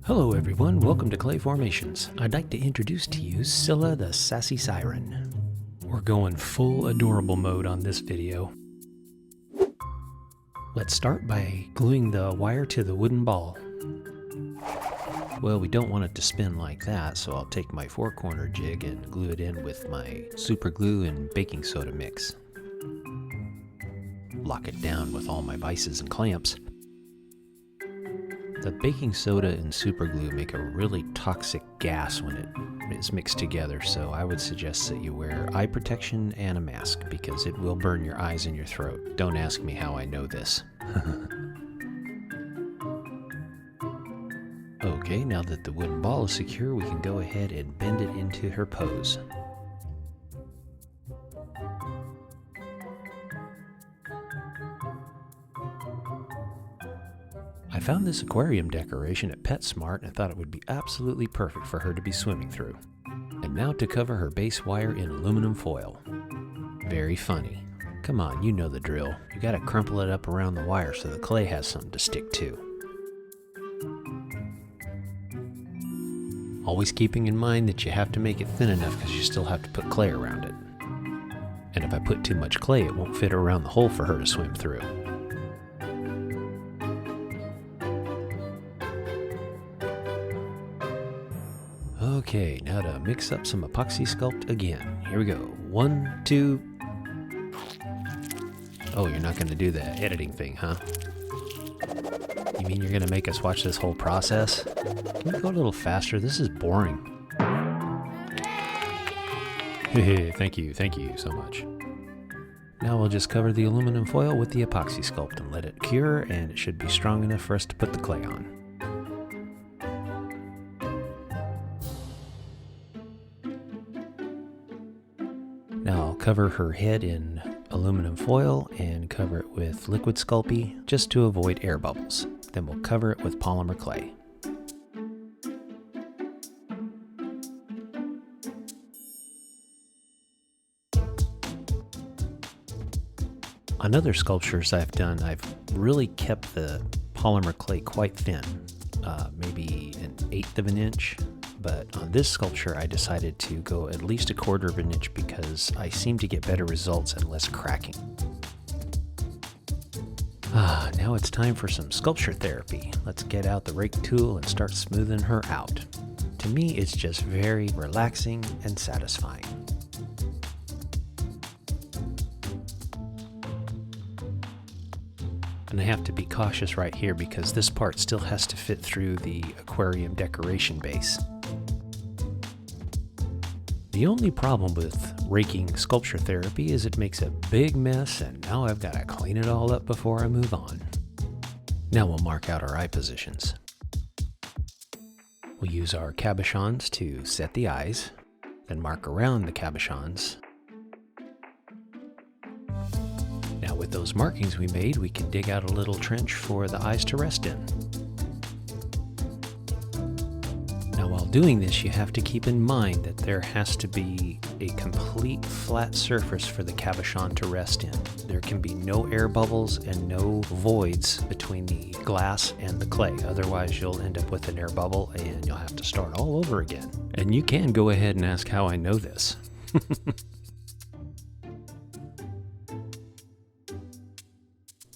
Hello everyone, welcome to Clay Formations. I'd like to introduce to you Scylla the Sassy Siren. We're going full adorable mode on this video. Let's start by gluing the wire to the wooden ball. Well, we don't want it to spin like that, so I'll take my 4-corner jig and glue it in with my super glue and baking soda mix. Lock it down with all my vices and clamps. The baking soda and super glue make a really toxic gas when it is mixed together, so I would suggest that you wear eye protection and a mask because it will burn your eyes and your throat. Don't ask me how I know this. Okay, now that the wooden ball is secure, we can go ahead and bend it into her pose. I found this aquarium decoration at PetSmart and I thought it would be absolutely perfect for her to be swimming through. And now to cover her base wire in aluminum foil. Very funny. Come on, you know the drill. You gotta crumple it up around the wire so the clay has something to stick to. Always keeping in mind that you have to make it thin enough because you still have to put clay around it. And if I put too much clay, it won't fit around the hole for her to swim through. Okay, now to mix up some epoxy sculpt again. Here we go. 1, 2. Oh, you're not going to do the editing thing, huh? You mean you're going to make us watch this whole process? Can you go a little faster? This is boring. Thank you so much. Now we'll just cover the aluminum foil with the epoxy sculpt and let it cure, and it should be strong enough for us to put the clay on. Now I'll cover her head in aluminum foil and cover it with liquid Sculpey just to avoid air bubbles. Then we'll cover it with polymer clay. On other sculptures I've done, I've really kept the polymer clay quite thin, maybe 1/8 of an inch. But on this sculpture, I decided to go at least 1/4 of an inch because I seem to get better results and less cracking. Now it's time for some sculpture therapy. Let's get out the rake tool and start smoothing her out. To me, it's just very relaxing and satisfying. And I have to be cautious right here because this part still has to fit through the aquarium decoration base. The only problem with raking sculpture therapy is it makes a big mess, and now I've got to clean it all up before I move on. Now we'll mark out our eye positions. We'll use our cabochons to set the eyes, then mark around the cabochons. Now with those markings we made, we can dig out a little trench for the eyes to rest in. Now while doing this, you have to keep in mind that there has to be a complete flat surface for the cabochon to rest in. There can be no air bubbles and no voids between the glass and the clay. Otherwise you'll end up with an air bubble and you'll have to start all over again. And you can go ahead and ask how I know this.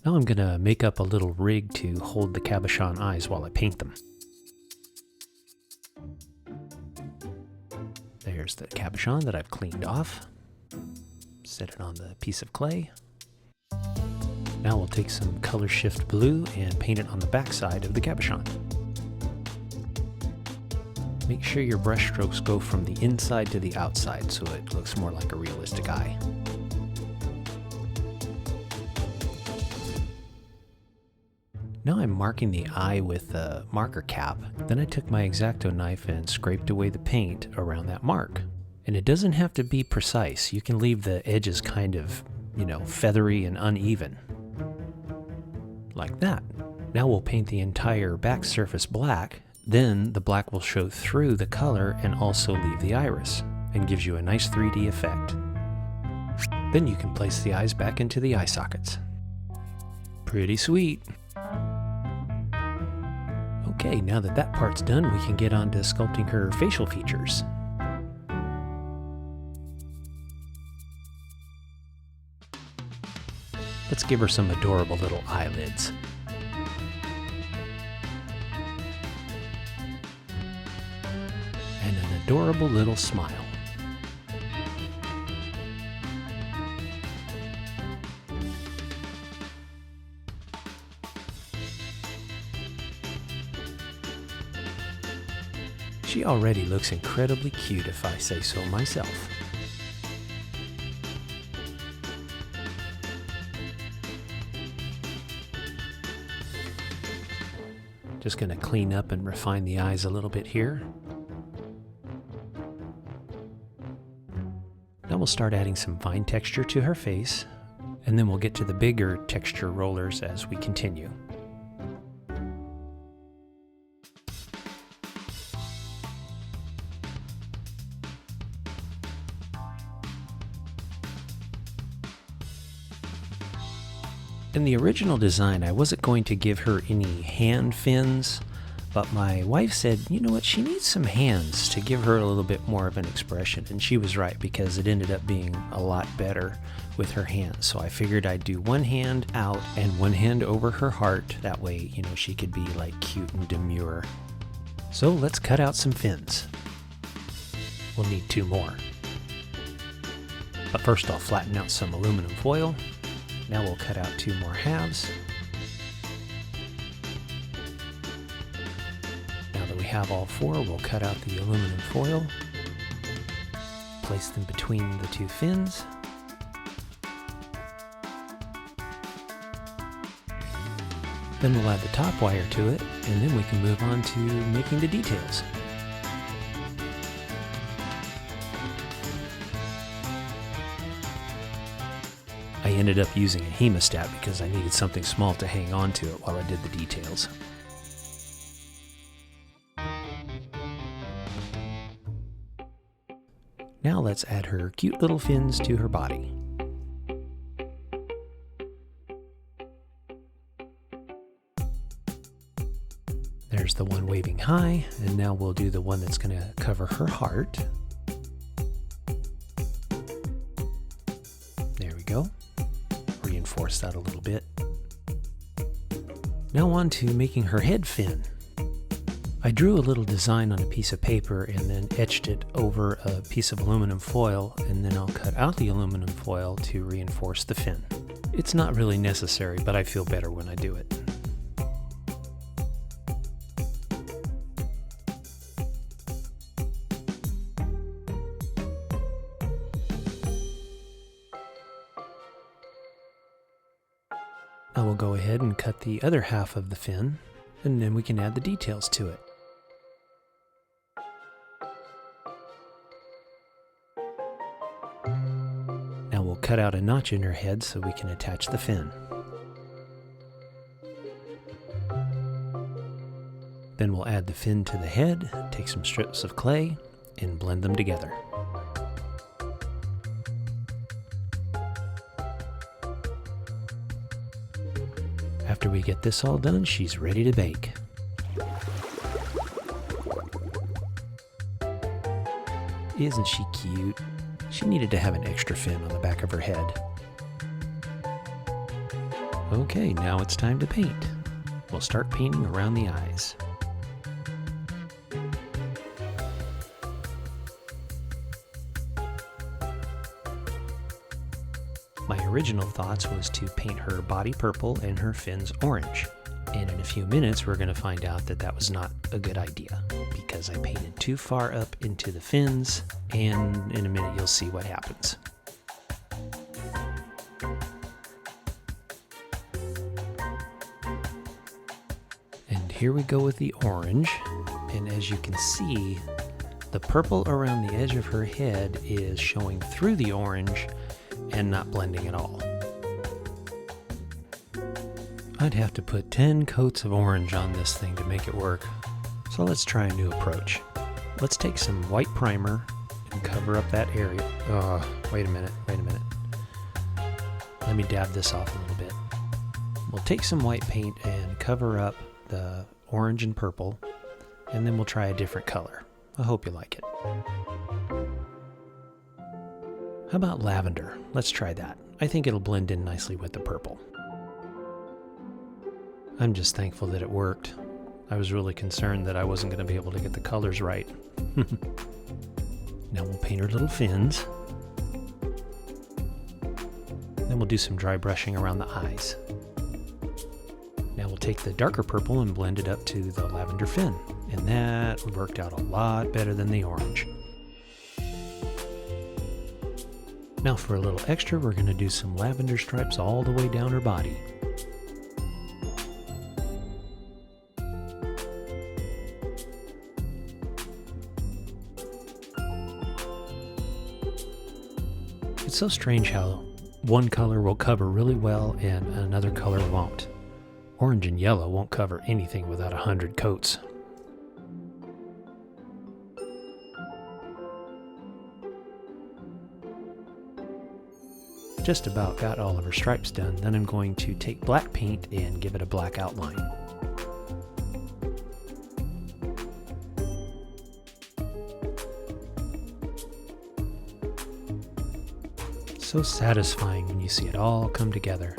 Now I'm gonna make up a little rig to hold the cabochon eyes while I paint them. There's the cabochon that I've cleaned off. Set it on the piece of clay. Now we'll take some color shift blue and paint it on the back side of the cabochon. Make sure your brush strokes go from the inside to the outside so it looks more like a realistic eye. Now I'm marking the eye with a marker cap. Then I took my X-Acto knife and scraped away the paint around that mark. And it doesn't have to be precise. You can leave the edges kind of, feathery and uneven. Like that. Now we'll paint the entire back surface black. Then the black will show through the color and also leave the iris, and gives you a nice 3D effect. Then you can place the eyes back into the eye sockets. Pretty sweet. Okay, now that that part's done, we can get on to sculpting her facial features. Let's give her some adorable little eyelids. And an adorable little smile. She already looks incredibly cute, if I say so myself. Just going to clean up and refine the eyes a little bit here. Now we'll start adding some fine texture to her face, and then we'll get to the bigger texture rollers as we continue. In the original design, I wasn't going to give her any hand fins, but my wife said, you know what, she needs some hands to give her a little bit more of an expression, and she was right because it ended up being a lot better with her hands. So I figured I'd do one hand out and one hand over her heart. That way, you know, she could be like cute and demure. So let's cut out some fins. We'll need 2 more. But first I'll flatten out some aluminum foil. Now we'll cut out 2 more halves. Now that we have all 4, we'll cut out the aluminum foil, place them between the 2 fins. Then we'll add the top wire to it, and then we can move on to making the details. I ended up using a hemostat because I needed something small to hang on to it while I did the details. Now let's add her cute little fins to her body. There's the one waving high, and now we'll do the one that's going to cover her heart. There we go. Reinforce that a little bit. Now on to making her head fin. I drew a little design on a piece of paper and then etched it over a piece of aluminum foil, and then I'll cut out the aluminum foil to reinforce the fin. It's not really necessary, but I feel better when I do it. I will go ahead and cut the other half of the fin, and then we can add the details to it. Now we'll cut out a notch in her head so we can attach the fin. Then we'll add the fin to the head, take some strips of clay, and blend them together. After we get this all done, she's ready to bake. Isn't she cute? She needed to have an extra fin on the back of her head. Okay, now it's time to paint. We'll start painting around the eyes. My original thoughts was to paint her body purple and her fins orange. And in a few minutes we're going to find out that that was not a good idea because I painted too far up into the fins, and in a minute you'll see what happens. And here we go with the orange, and as you can see, the purple around the edge of her head is showing through the orange and not blending at all. I'd have to put 10 coats of orange on this thing to make it work. So let's try a new approach. Let's take some white primer and cover up that area. Wait a minute. Let me dab this off a little bit. We'll take some white paint and cover up the orange and purple, and then we'll try a different color. I hope you like it. How about lavender? Let's try that. I think it'll blend in nicely with the purple. I'm just thankful that it worked. I was really concerned that I wasn't going to be able to get the colors right. Now we'll paint her little fins. Then we'll do some dry brushing around the eyes. Now we'll take the darker purple and blend it up to the lavender fin. And that worked out a lot better than the orange. Now for a little extra, we're going to do some lavender stripes all the way down her body. It's so strange how one color will cover really well and another color won't. Orange and yellow won't cover anything without 100 coats. Just about got all of her stripes done. Then I'm going to take black paint and give it a black outline. So satisfying when you see it all come together.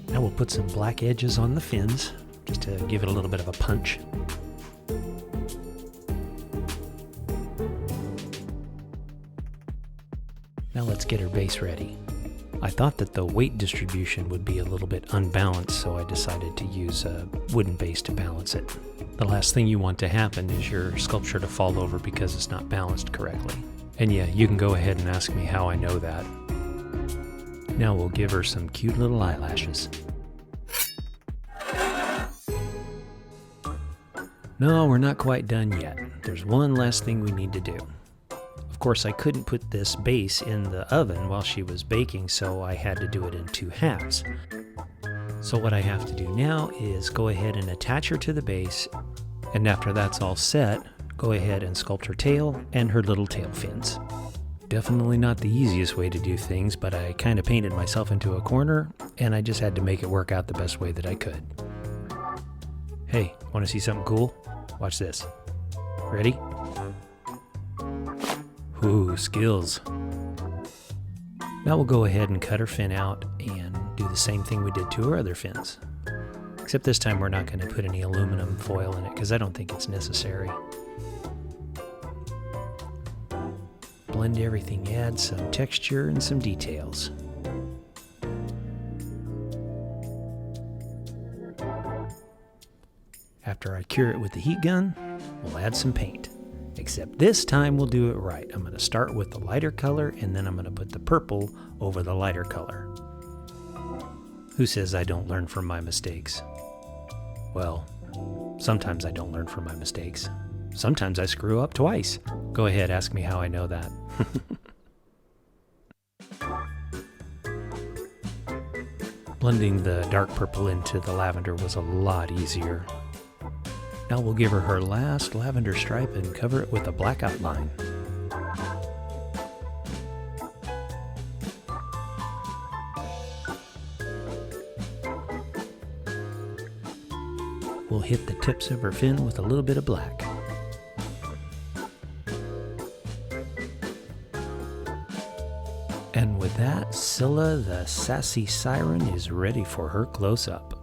Now we'll put some black edges on the fins, just to give it a little bit of a punch. Now let's get her base ready. I thought that the weight distribution would be a little bit unbalanced, so I decided to use a wooden base to balance it. The last thing you want to happen is your sculpture to fall over because it's not balanced correctly. And yeah, you can go ahead and ask me how I know that. Now we'll give her some cute little eyelashes. No, we're not quite done yet. There's one last thing we need to do. Of course, I couldn't put this base in the oven while she was baking, so I had to do it in 2 halves. So what I have to do now is go ahead and attach her to the base, and after that's all set, go ahead and sculpt her tail and her little tail fins. Definitely not the easiest way to do things, but I kind of painted myself into a corner, and I just had to make it work out the best way that I could. Hey, want to see something cool? Watch this. Ready? Ooh, skills. Now we'll go ahead and cut her fin out and do the same thing we did to her other fins. Except this time we're not going to put any aluminum foil in it because I don't think it's necessary. Blend everything, add some texture and some details. After I cure it with the heat gun, we'll add some paint. Except this time we'll do it right. I'm going to start with the lighter color and then I'm going to put the purple over the lighter color. Who says I don't learn from my mistakes? Well, sometimes I don't learn from my mistakes. Sometimes I screw up twice. Go ahead, ask me how I know that. Blending the dark purple into the lavender was a lot easier. Now we'll give her her last lavender stripe and cover it with a black outline. We'll hit the tips of her fin with a little bit of black. And with that, Scylla the Sassy Siren is ready for her close-up.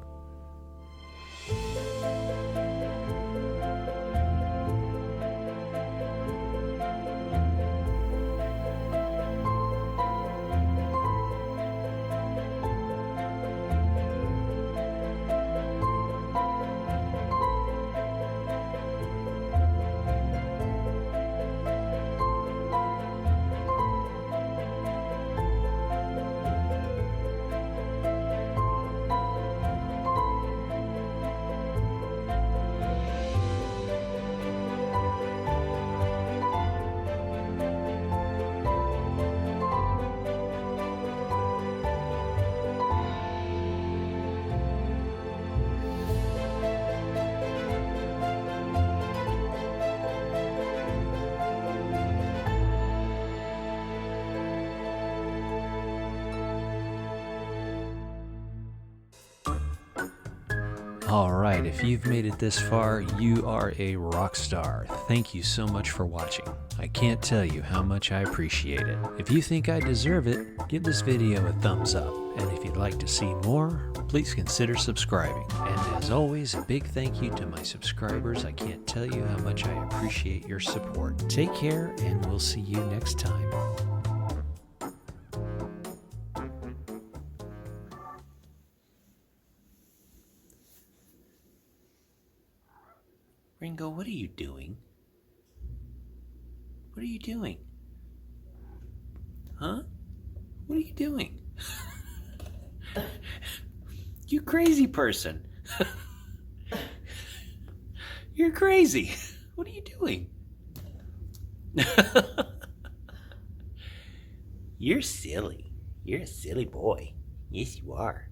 Alright, if you've made it this far, you are a rock star. Thank you so much for watching. I can't tell you how much I appreciate it. If you think I deserve it, give this video a thumbs up. And if you'd like to see more, please consider subscribing. And as always, a big thank you to my subscribers. I can't tell you how much I appreciate your support. Take care, and we'll see you next time. Ringo, what are you doing? What are you doing? Huh? What are you doing? You crazy person. You're crazy. What are you doing? You're silly. You're a silly boy. Yes, you are.